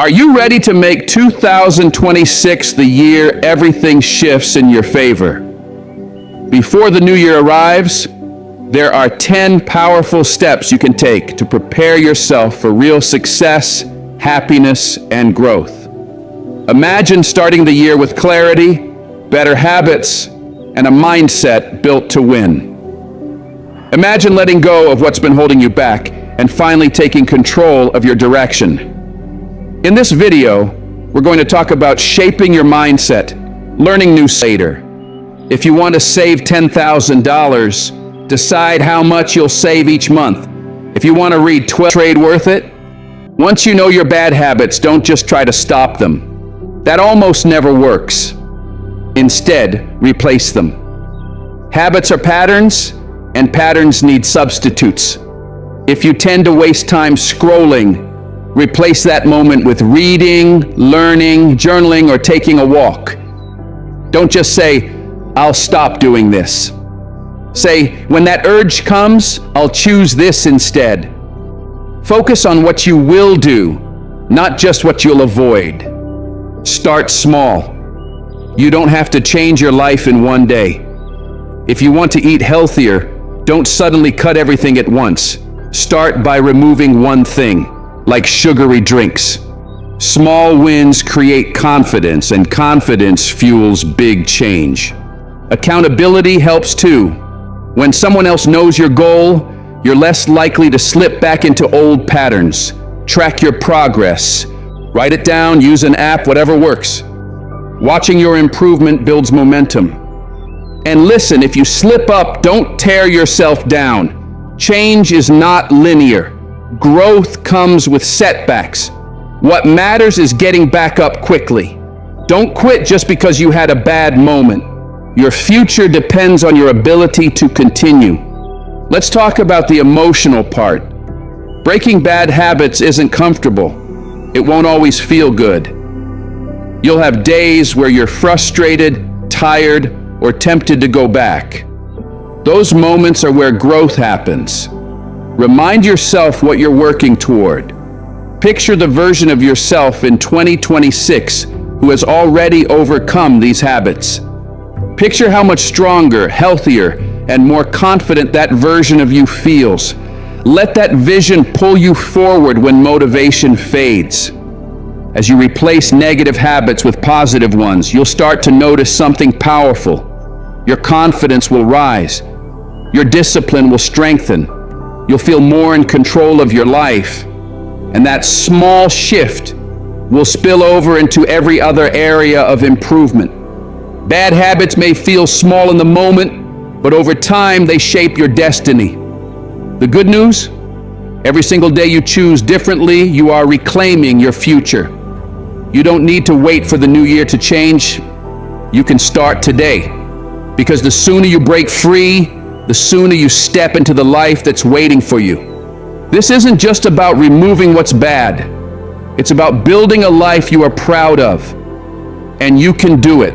Are you ready to make 2026 the year everything shifts in your favor? Before the new year arrives, there are 10 powerful steps you can take to prepare yourself for real success, happiness, and growth. Imagine starting the year with clarity, better habits, and a mindset built to win. Imagine letting go of what's been holding you back and finally taking control of your direction. In this video, we're going to talk about shaping your mindset, learning new later. If you want to save $10,000, decide how much you'll save each month. If you want to read 12 trade worth it, once you know your bad habits, don't just try to stop them. That almost never works. Instead, replace them. Habits are patterns, and patterns need substitutes. If you tend to waste time scrolling, replace that moment with reading, learning, journaling, or taking a walk. Don't just say, "I'll stop doing this." Say, "When that urge comes, I'll choose this instead." Focus on what you will do, not just what you'll avoid. Start small. You don't have to change your life in one day. If you want to eat healthier, don't suddenly cut everything at once. Start by removing one thing, like sugary drinks. Small wins create confidence, and confidence fuels big change. Accountability helps too. When someone else knows your goal, you're less likely to slip back into old patterns. Track your progress. Write it down, use an app, whatever works. Watching your improvement builds momentum. And listen, if you slip up, don't tear yourself down. Change is not linear. Growth comes with setbacks. What matters is getting back up quickly. Don't quit just because you had a bad moment. Your future depends on your ability to continue. Let's talk about the emotional part. Breaking bad habits isn't comfortable. It won't always feel good. You'll have days where you're frustrated, tired, or tempted to go back. Those moments are where growth happens. Remind yourself what you're working toward. Picture the version of yourself in 2026 who has already overcome these habits. Picture how much stronger, healthier, and more confident that version of you feels. Let that vision pull you forward when motivation fades. As you replace negative habits with positive ones, you'll start to notice something powerful. Your confidence will rise. Your discipline will strengthen. You'll feel more in control of your life. And that small shift will spill over into every other area of improvement. Bad habits may feel small in the moment, but over time they shape your destiny. The good news? Every single day you choose differently, you are reclaiming your future. You don't need to wait for the new year to change. You can start today. Because the sooner you break free, the sooner you step into the life that's waiting for you. This isn't just about removing what's bad. It's about building a life you are proud of. And you can do it.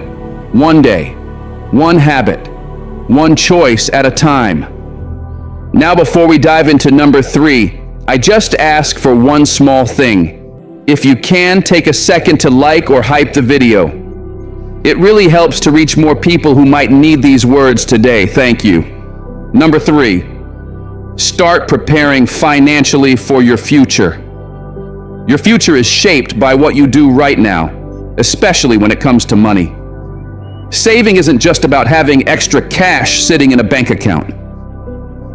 One day, one habit, one choice at a time. Now, before we dive into number 3, I just ask for one small thing. If you can, take a second to like or hype the video. It really helps to reach more people who might need these words today. Thank you. Number 3, start preparing financially for your future. Your future is shaped by what you do right now, especially when it comes to money. Saving isn't just about having extra cash sitting in a bank account.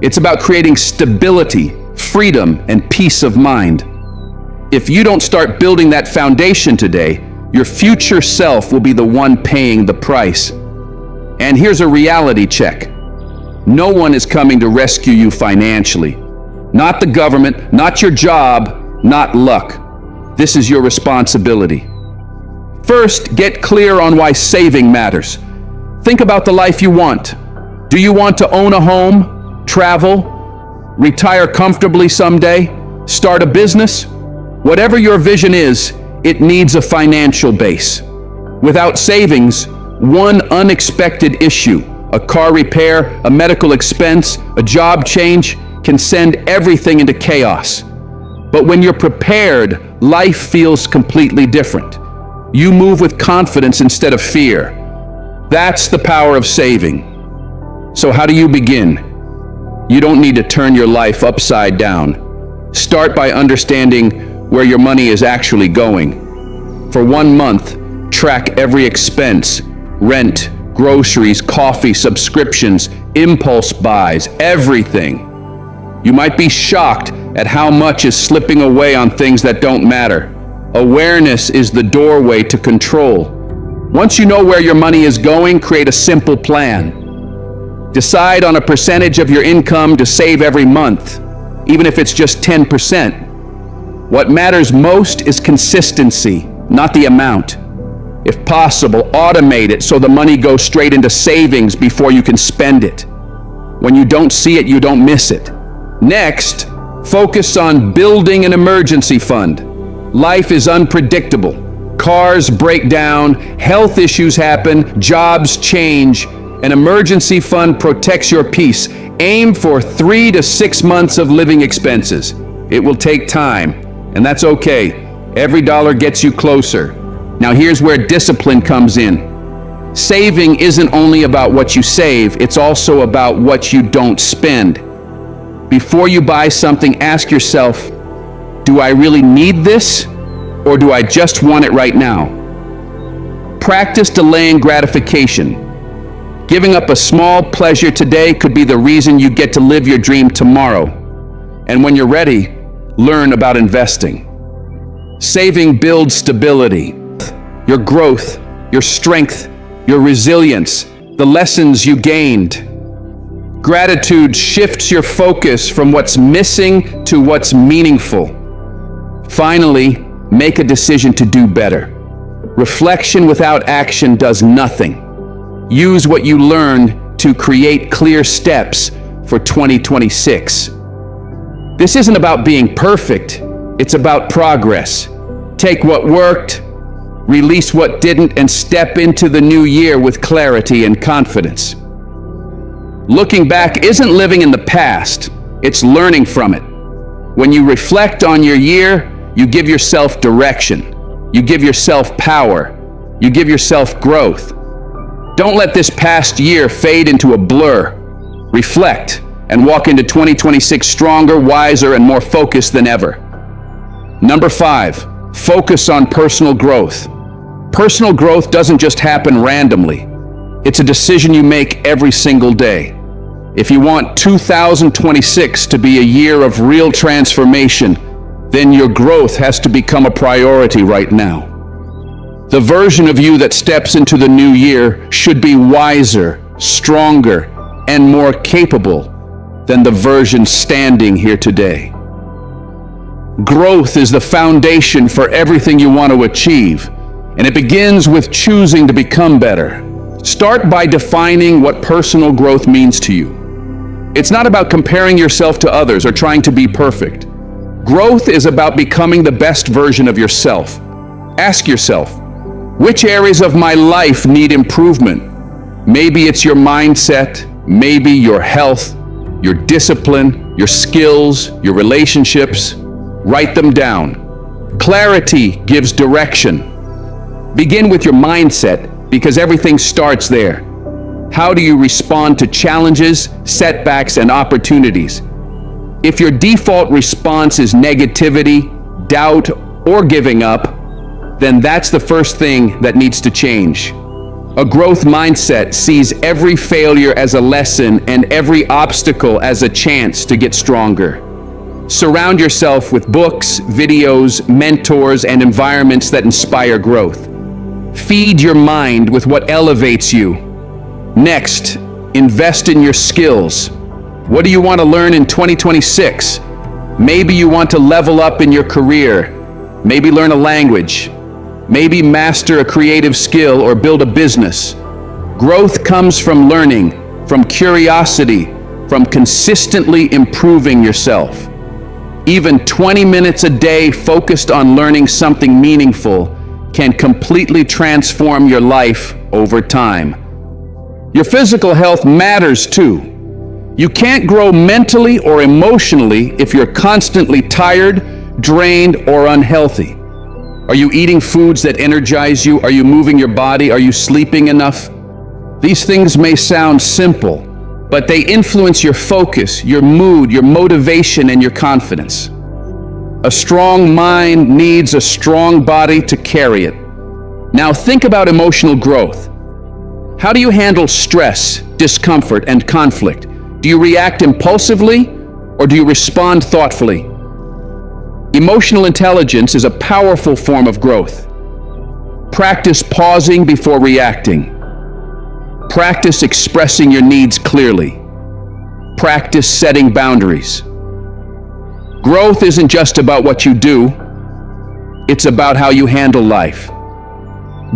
It's about creating stability, freedom, and peace of mind. If you don't start building that foundation today, your future self will be the one paying the price. And here's a reality check. No one is coming to rescue you financially. Not the government, not your job, not luck. This is your responsibility. First, get clear on why saving matters. Think about the life you want. Do you want to own a home, travel, retire comfortably someday, start a business? Whatever your vision is, it needs a financial base. Without savings, one unexpected issue, a car repair, a medical expense, a job change, can send everything into chaos. But when you're prepared, life feels completely different. You move with confidence instead of fear. That's the power of saving. So how do you begin? You don't need to turn your life upside down. Start by understanding where your money is actually going. For 1 month, track every expense: rent, groceries, coffee, subscriptions, impulse buys, everything. You might be shocked at how much is slipping away on things that don't matter. Awareness is the doorway to control. Once you know where your money is going, create a simple plan. Decide on a percentage of your income to save every month, even if it's just 10%. What matters most is consistency, not the amount. If possible, automate it so the money goes straight into savings before you can spend it. When you don't see it, you don't miss it. Next, focus on building an emergency fund. Life is unpredictable. Cars break down, health issues happen, jobs change. An emergency fund protects your peace. Aim for 3 to 6 months of living expenses. It will take time, and that's okay. Every dollar gets you closer. Now here's where discipline comes in. Saving isn't only about what you save, it's also about what you don't spend. Before you buy something, ask yourself, do I really need this, or do I just want it right now? Practice delaying gratification. Giving up a small pleasure today could be the reason you get to live your dream tomorrow. And when you're ready, learn about investing. Saving builds stability. Your growth, your strength, your resilience, the lessons you gained. Gratitude shifts your focus from what's missing to what's meaningful. Finally, make a decision to do better. Reflection without action does nothing. Use what you learn to create clear steps for 2026. This isn't about being perfect, it's about progress. Take what worked, release what didn't, and step into the new year with clarity and confidence. Looking back isn't living in the past, it's learning from it. When you reflect on your year, you give yourself direction, you give yourself power, you give yourself growth. Don't let this past year fade into a blur. Reflect and walk into 2026 stronger, wiser, and more focused than ever. Number 5, focus on personal growth. Personal growth doesn't just happen randomly. It's a decision you make every single day. If you want 2026 to be a year of real transformation, then your growth has to become a priority right now. The version of you that steps into the new year should be wiser, stronger, and more capable than the version standing here today. Growth is the foundation for everything you want to achieve, and it begins with choosing to become better. Start by defining what personal growth means to you. It's not about comparing yourself to others or trying to be perfect. Growth is about becoming the best version of yourself. Ask yourself, which areas of my life need improvement? Maybe it's your mindset, maybe your health, your discipline, your skills, your relationships. Write them down. Clarity gives direction. Begin with your mindset, because everything starts there. How do you respond to challenges, setbacks, and opportunities? If your default response is negativity, doubt, or giving up, then that's the first thing that needs to change. A growth mindset sees every failure as a lesson and every obstacle as a chance to get stronger. Surround yourself with books, videos, mentors, and environments that inspire growth. Feed your mind with what elevates you. Next, invest in your skills. What do you want to learn in 2026? Maybe you want to level up in your career. Maybe learn a language. Maybe master a creative skill or build a business. Growth comes from learning, from curiosity, from consistently improving yourself. Even 20 minutes a day focused on learning something meaningful can completely transform your life over time. Your physical health matters too. You can't grow mentally or emotionally if you're constantly tired, drained, or unhealthy. Are you eating foods that energize you? Are you moving your body? Are you sleeping enough? These things may sound simple, but they influence your focus, your mood, your motivation, and your confidence. A strong mind needs a strong body to carry it. Now think about emotional growth. How do you handle stress, discomfort, and conflict? Do you react impulsively or do you respond thoughtfully? Emotional intelligence is a powerful form of growth. Practice pausing before reacting. Practice expressing your needs clearly. Practice setting boundaries. Growth isn't just about what you do, it's about how you handle life.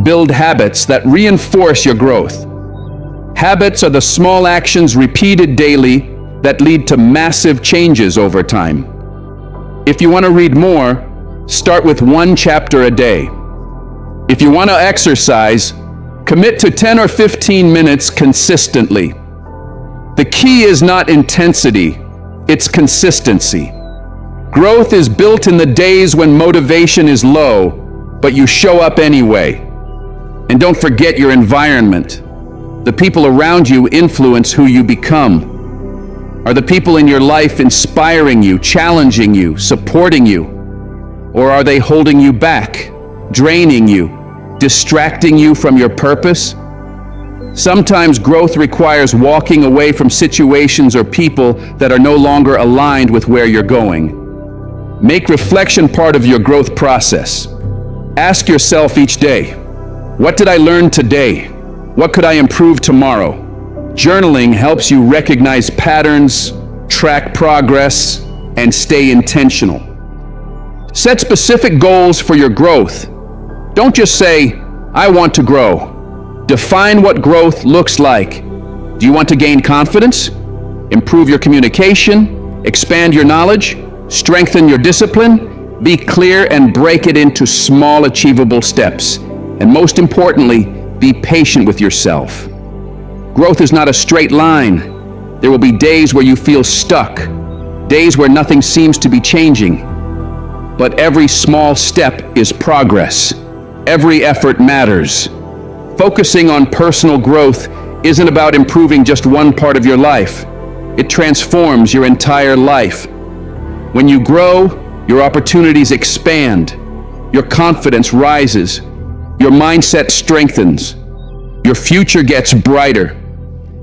Build habits that reinforce your growth. Habits are the small actions repeated daily that lead to massive changes over time. If you want to read more, start with 1 chapter a day. If you want to exercise, commit to 10 or 15 minutes consistently. The key is not intensity, it's consistency. Growth is built in the days when motivation is low, but you show up anyway. And don't forget your environment. The people around you influence who you become. Are the people in your life inspiring you, challenging you, supporting you? Or are they holding you back, draining you, distracting you from your purpose? Sometimes growth requires walking away from situations or people that are no longer aligned with where you're going. Make reflection part of your growth process. Ask yourself each day, what did I learn today? What could I improve tomorrow? Journaling helps you recognize patterns, track progress, and stay intentional. Set specific goals for your growth. Don't just say, I want to grow. Define what growth looks like. Do you want to gain confidence? Improve your communication? Expand your knowledge? Strengthen your discipline? Be clear and break it into small, achievable steps. And most importantly, be patient with yourself. Growth is not a straight line. There will be days where you feel stuck, days where nothing seems to be changing. But every small step is progress. Every effort matters. Focusing on personal growth isn't about improving just one part of your life. It transforms your entire life. When you grow, your opportunities expand. Your confidence rises. Your mindset strengthens. Your future gets brighter.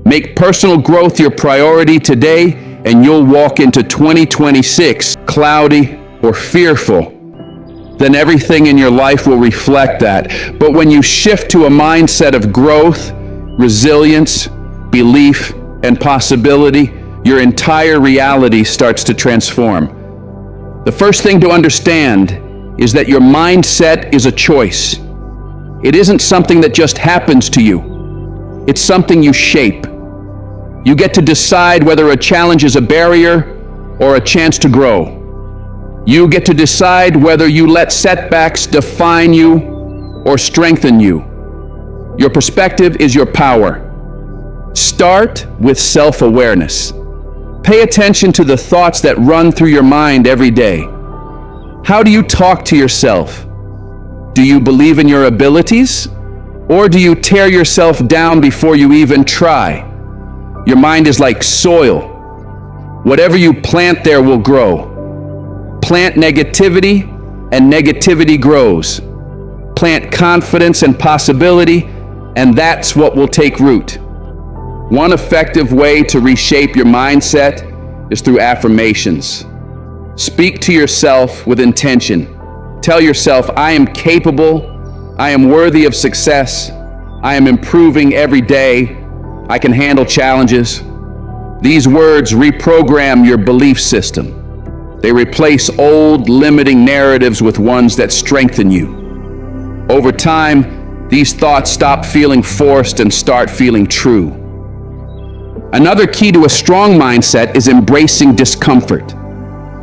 Make personal growth your priority today, and you'll walk into 2026 cloudy or fearful. Then everything in your life will reflect that. But when you shift to a mindset of growth, resilience, belief, and possibility, your entire reality starts to transform. The first thing to understand is that your mindset is a choice. It isn't something that just happens to you. It's something you shape. You get to decide whether a challenge is a barrier or a chance to grow. You get to decide whether you let setbacks define you or strengthen you. Your perspective is your power. Start with self-awareness. Pay attention to the thoughts that run through your mind every day. How do you talk to yourself? Do you believe in your abilities? Or do you tear yourself down before you even try? Your mind is like soil. Whatever you plant there will grow. Plant negativity, and negativity grows. Plant confidence and possibility, and that's what will take root. One effective way to reshape your mindset is through affirmations. Speak to yourself with intention. Tell yourself, I am capable, I am worthy of success, I am improving every day, I can handle challenges. These words reprogram your belief system. They replace old, limiting narratives with ones that strengthen you. Over time, these thoughts stop feeling forced and start feeling true. Another key to a strong mindset is embracing discomfort.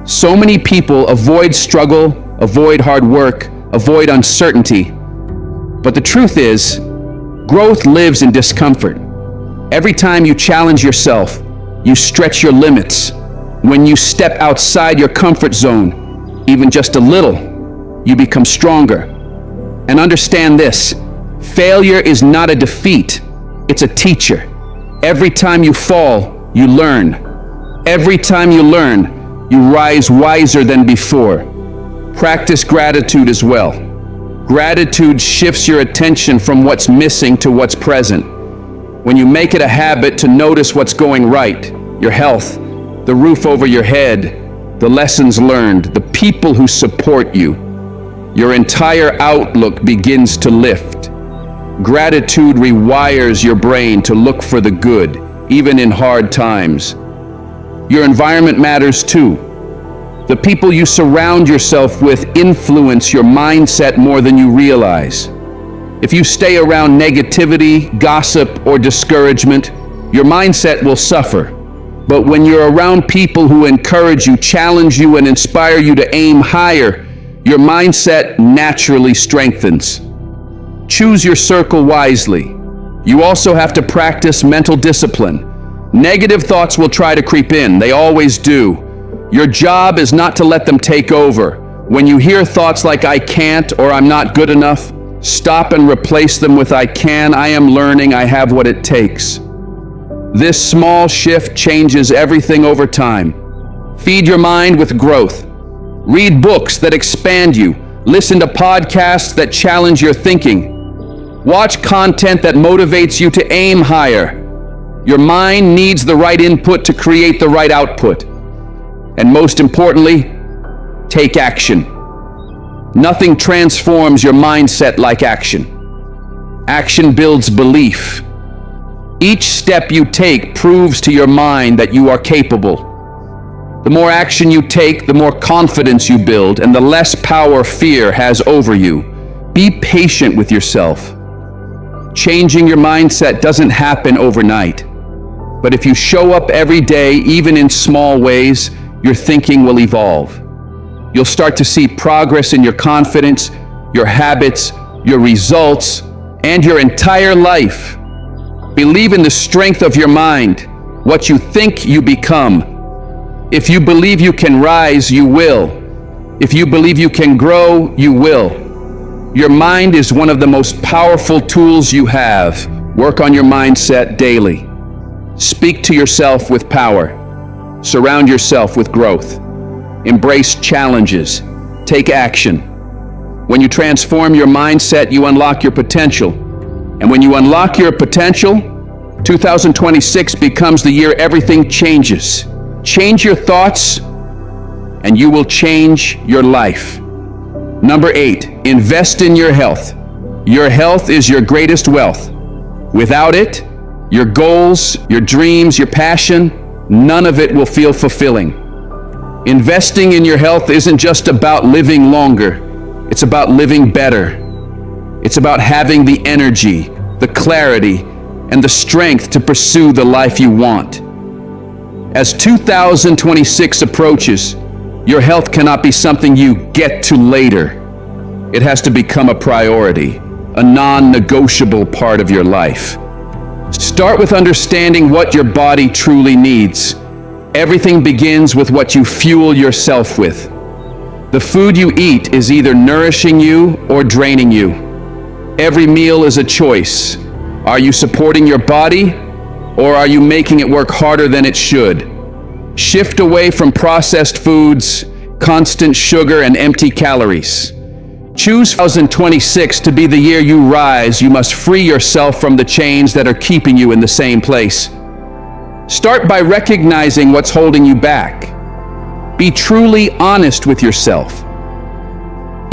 So many people avoid struggle, avoid hard work, avoid uncertainty. But the truth is, growth lives in discomfort. Every time you challenge yourself, you stretch your limits. When you step outside your comfort zone, even just a little, you become stronger. And understand this, failure is not a defeat, it's a teacher. Every time you fall, you learn. Every time you learn, you rise wiser than before. Practice gratitude as well. Gratitude shifts your attention from what's missing to what's present. When you make it a habit to notice what's going right, your health, the roof over your head, the lessons learned, the people who support you, your entire outlook begins to lift. Gratitude rewires your brain to look for the good, even in hard times. Your environment matters too. The people you surround yourself with influence your mindset more than you realize. If you stay around negativity, gossip, or discouragement, your mindset will suffer. But when you're around people who encourage you, challenge you, and inspire you to aim higher, your mindset naturally strengthens. Choose your circle wisely. You also have to practice mental discipline. Negative thoughts will try to creep in. They always do. Your job is not to let them take over. When you hear thoughts like "I can't" or "I'm not good enough," stop and replace them with "I can, I am learning, I have what it takes." This small shift changes everything over time. Feed your mind with growth. Read books that expand you. Listen to podcasts that challenge your thinking. Watch content that motivates you to aim higher. Your mind needs the right input to create the right output. And most importantly, take action. Nothing transforms your mindset like action. Action builds belief. Each step you take proves to your mind that you are capable. The more action you take, the more confidence you build, and the less power fear has over you. Be patient with yourself. Changing your mindset doesn't happen overnight. But if you show up every day, even in small ways, your thinking will evolve. You'll start to see progress in your confidence, your habits, your results, and your entire life. Believe in the strength of your mind. What you think, you become. If you believe you can rise, you will. If you believe you can grow, you will. Your mind is one of the most powerful tools you have. Work on your mindset daily. Speak to yourself with power. Surround yourself with growth. Embrace challenges. Take action. When you transform your mindset, you unlock your potential. And when you unlock your potential, 2026 becomes the year everything changes. Change your thoughts, and you will change your life. Number 8, invest in your health. Your health is your greatest wealth. Without it, your goals, your dreams, your passion, none of it will feel fulfilling. Investing in your health isn't just about living longer. It's about living better. It's about having the energy, the clarity, and the strength to pursue the life you want. As 2026 approaches, your health cannot be something you get to later. It has to become a priority, a non-negotiable part of your life. Start with understanding what your body truly needs. Everything begins with what you fuel yourself with. The food you eat is either nourishing you or draining you. Every meal is a choice. Are you supporting your body, or are you making it work harder than it should? Shift away from processed foods, constant sugar, and empty calories. Choose 2026 to be the year you rise. You must free yourself from the chains that are keeping you in the same place. Start by recognizing what's holding you back. Be truly honest with yourself.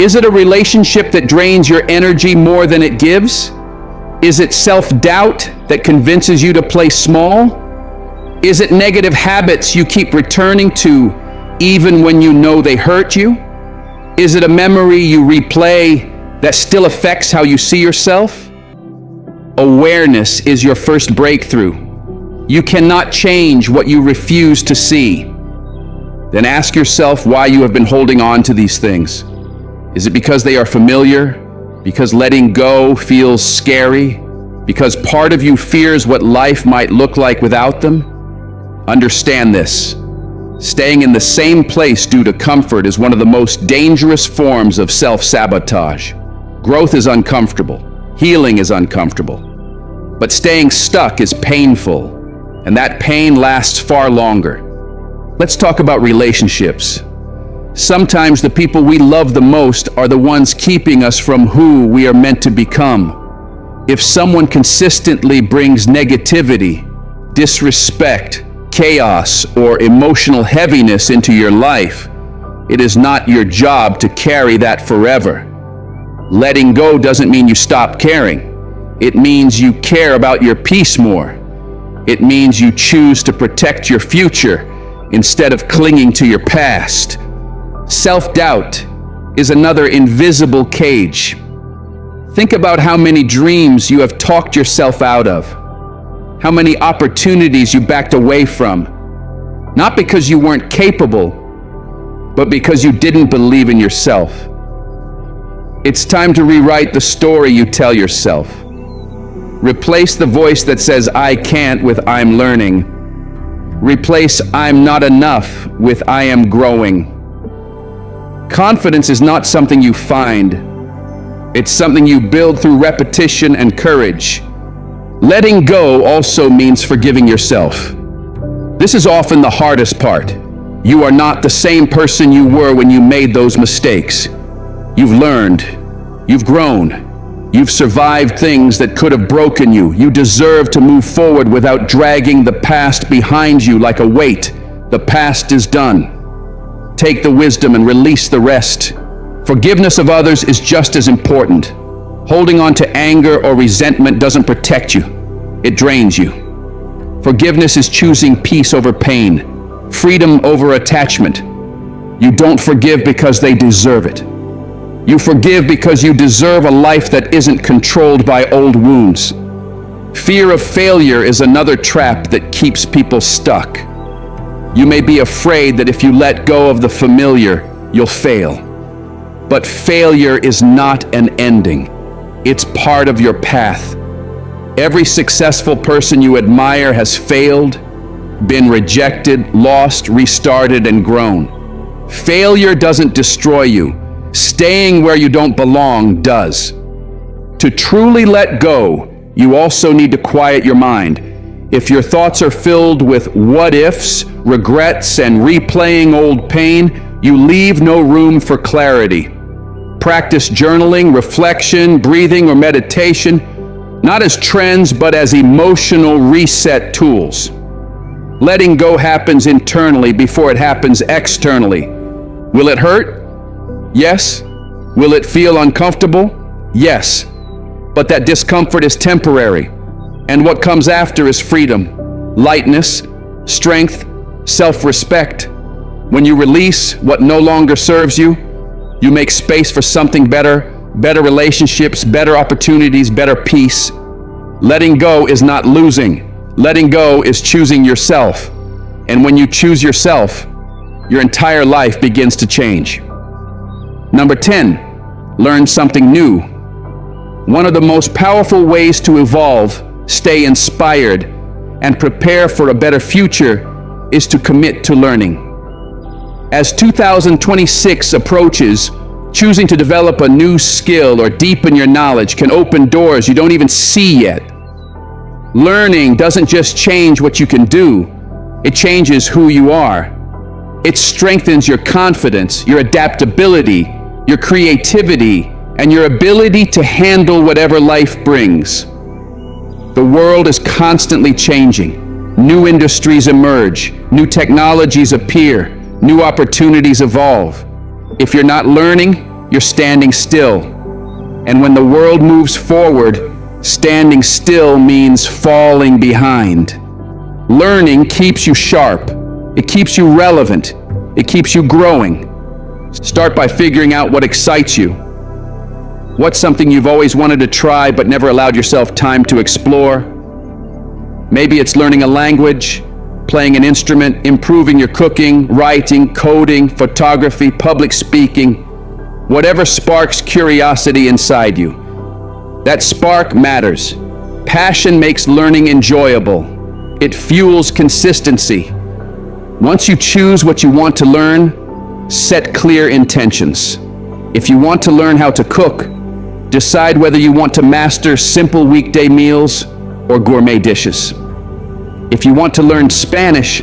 Is it a relationship that drains your energy more than it gives? Is it self-doubt that convinces you to play small? Is it negative habits you keep returning to even when you know they hurt you? Is it a memory you replay that still affects how you see yourself? Awareness is your first breakthrough. You cannot change what you refuse to see. Then ask yourself why you have been holding on to these things. Is it because they are familiar? Because letting go feels scary? Because part of you fears what life might look like without them? Understand this. Staying in the same place due to comfort is one of the most dangerous forms of self-sabotage. Growth is uncomfortable. Healing is uncomfortable. But staying stuck is painful, and that pain lasts far longer. Let's talk about relationships. Sometimes the people we love the most are the ones keeping us from who we are meant to become. If someone consistently brings negativity, disrespect, chaos, or emotional heaviness into your life, it is not your job to carry that forever. Letting go doesn't mean you stop caring. It means you care about your peace more. It means you choose to protect your future instead of clinging to your past. Self-doubt is another invisible cage. Think about how many dreams you have talked yourself out of, how many opportunities you backed away from, not because you weren't capable, but because you didn't believe in yourself. It's time to rewrite the story you tell yourself. Replace the voice that says, "I can't," with "I'm learning." Replace "I'm not enough" with "I am growing." Confidence is not something you find. It's something you build through repetition and courage. Letting go also means forgiving yourself. This is often the hardest part. You are not the same person you were when you made those mistakes. You've learned. You've grown. You've survived things that could have broken you. You deserve to move forward without dragging the past behind you like a weight. The past is done. Take the wisdom and release the rest. Forgiveness of others is just as important. Holding on to anger or resentment doesn't protect you. It drains you. Forgiveness is choosing peace over pain, freedom over attachment. You don't forgive because they deserve it. You forgive because you deserve a life that isn't controlled by old wounds. Fear of failure is another trap that keeps people stuck. You may be afraid that if you let go of the familiar, you'll fail. But failure is not an ending. It's part of your path. Every successful person you admire has failed, been rejected, lost, restarted, and grown. Failure doesn't destroy you. Staying where you don't belong does. To truly let go, you also need to quiet your mind. If your thoughts are filled with what-ifs, regrets, and replaying old pain, you leave no room for clarity. Practice journaling, reflection, breathing, or meditation, not as trends, but as emotional reset tools. Letting go happens internally before it happens externally. Will it hurt? Yes. Will it feel uncomfortable? Yes. But that discomfort is temporary. And what comes after is freedom, lightness, strength, self-respect. When you release what no longer serves you, you make space for something better, better relationships, better opportunities, better peace. Letting go is not losing. Letting go is choosing yourself. And when you choose yourself, your entire life begins to change. Number 10, learn something new. One of the most powerful ways to evolve, stay inspired, and prepare for a better future is to commit to learning. As 2026 approaches, choosing to develop a new skill or deepen your knowledge can open doors you don't even see yet. Learning doesn't just change what you can do, it changes who you are. It strengthens your confidence, your adaptability, your creativity, and your ability to handle whatever life brings. The world is constantly changing. New industries emerge, new technologies appear, new opportunities evolve. If you're not learning, you're standing still. And when the world moves forward, standing still means falling behind. Learning keeps you sharp. It keeps you relevant. It keeps you growing. Start by figuring out what excites you. What's something you've always wanted to try but never allowed yourself time to explore? Maybe it's learning a language, playing an instrument, improving your cooking, writing, coding, photography, public speaking. Whatever sparks curiosity inside you. That spark matters. Passion makes learning enjoyable. It fuels consistency. Once you choose what you want to learn, set clear intentions. If you want to learn how to cook, Decide whether you want to master simple weekday meals or gourmet dishes. If you want to learn Spanish,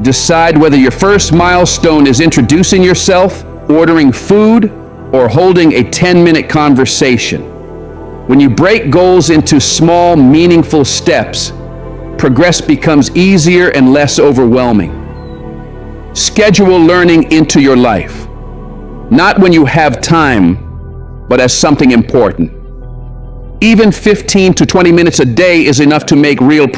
decide whether your first milestone is introducing yourself, ordering food, or holding a 10-minute conversation. When you break goals into small, meaningful steps, progress becomes easier and less overwhelming. Schedule learning into your life, not when you have time, but as something important. Even 15 to 20 minutes a day is enough to make real progress.